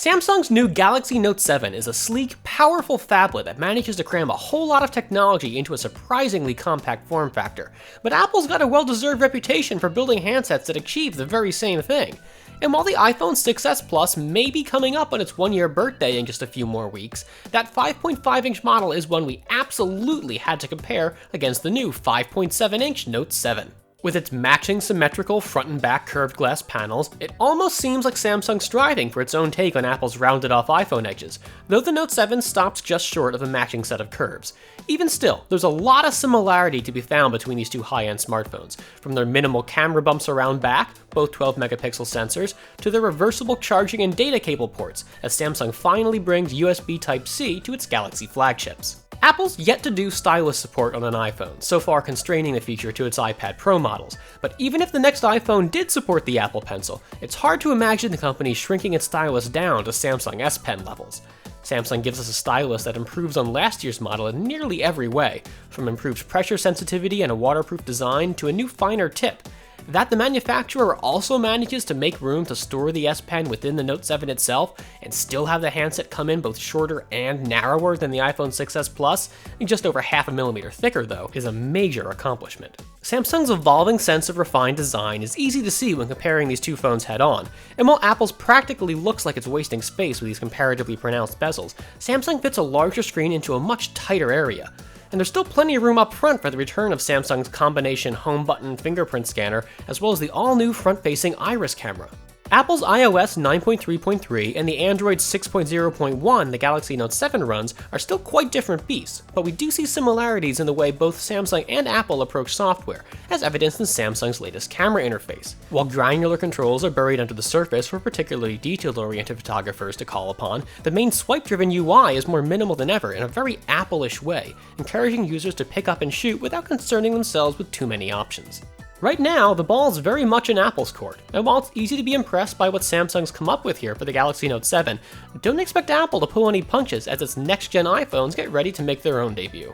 Samsung's new Galaxy Note 7 is a sleek, powerful phablet that manages to cram a whole lot of technology into a surprisingly compact form factor. But Apple's got a well-deserved reputation for building handsets that achieve the very same thing. And while the iPhone 6s Plus may be coming up on its one-year birthday in just a few more weeks, that 5.5-inch model is one we absolutely had to compare against the new 5.7-inch Note 7. With its matching symmetrical front and back curved glass panels, it almost seems like Samsung's striving for its own take on Apple's rounded off iPhone edges, though the Note 7 stops just short of a matching set of curves. Even still, there's a lot of similarity to be found between these two high-end smartphones, from their minimal camera bumps around back, both 12-megapixel sensors, to their reversible charging and data cable ports, as Samsung finally brings USB Type-C to its Galaxy flagships. Apple's yet to do stylus support on an iPhone, so far constraining the feature to its iPad Pro models, but even if the next iPhone did support the Apple Pencil, it's hard to imagine the company shrinking its stylus down to Samsung S Pen levels. Samsung gives us a stylus that improves on last year's model in nearly every way, from improved pressure sensitivity and a waterproof design to a new finer tip. That the manufacturer also manages to make room to store the S Pen within the Note 7 itself and still have the handset come in both shorter and narrower than the iPhone 6s Plus, and just over half a millimeter thicker though, is a major accomplishment. Samsung's evolving sense of refined design is easy to see when comparing these two phones head-on, and while Apple's practically looks like it's wasting space with these comparatively pronounced bezels, Samsung fits a larger screen into a much tighter area. And there's still plenty of room up front for the return of Samsung's combination home button fingerprint scanner, as well as the all-new front-facing iris camera. Apple's iOS 9.3.3 and the Android 6.0.1 the Galaxy Note 7 runs are still quite different beasts, but we do see similarities in the way both Samsung and Apple approach software, as evidenced in Samsung's latest camera interface. While granular controls are buried under the surface for particularly detail-oriented photographers to call upon, the main swipe-driven UI is more minimal than ever in a very Apple-ish way, encouraging users to pick up and shoot without concerning themselves with too many options. Right now, the ball is very much in Apple's court, and while it's easy to be impressed by what Samsung's come up with here for the Galaxy Note 7, don't expect Apple to pull any punches as its next-gen iPhones get ready to make their own debut.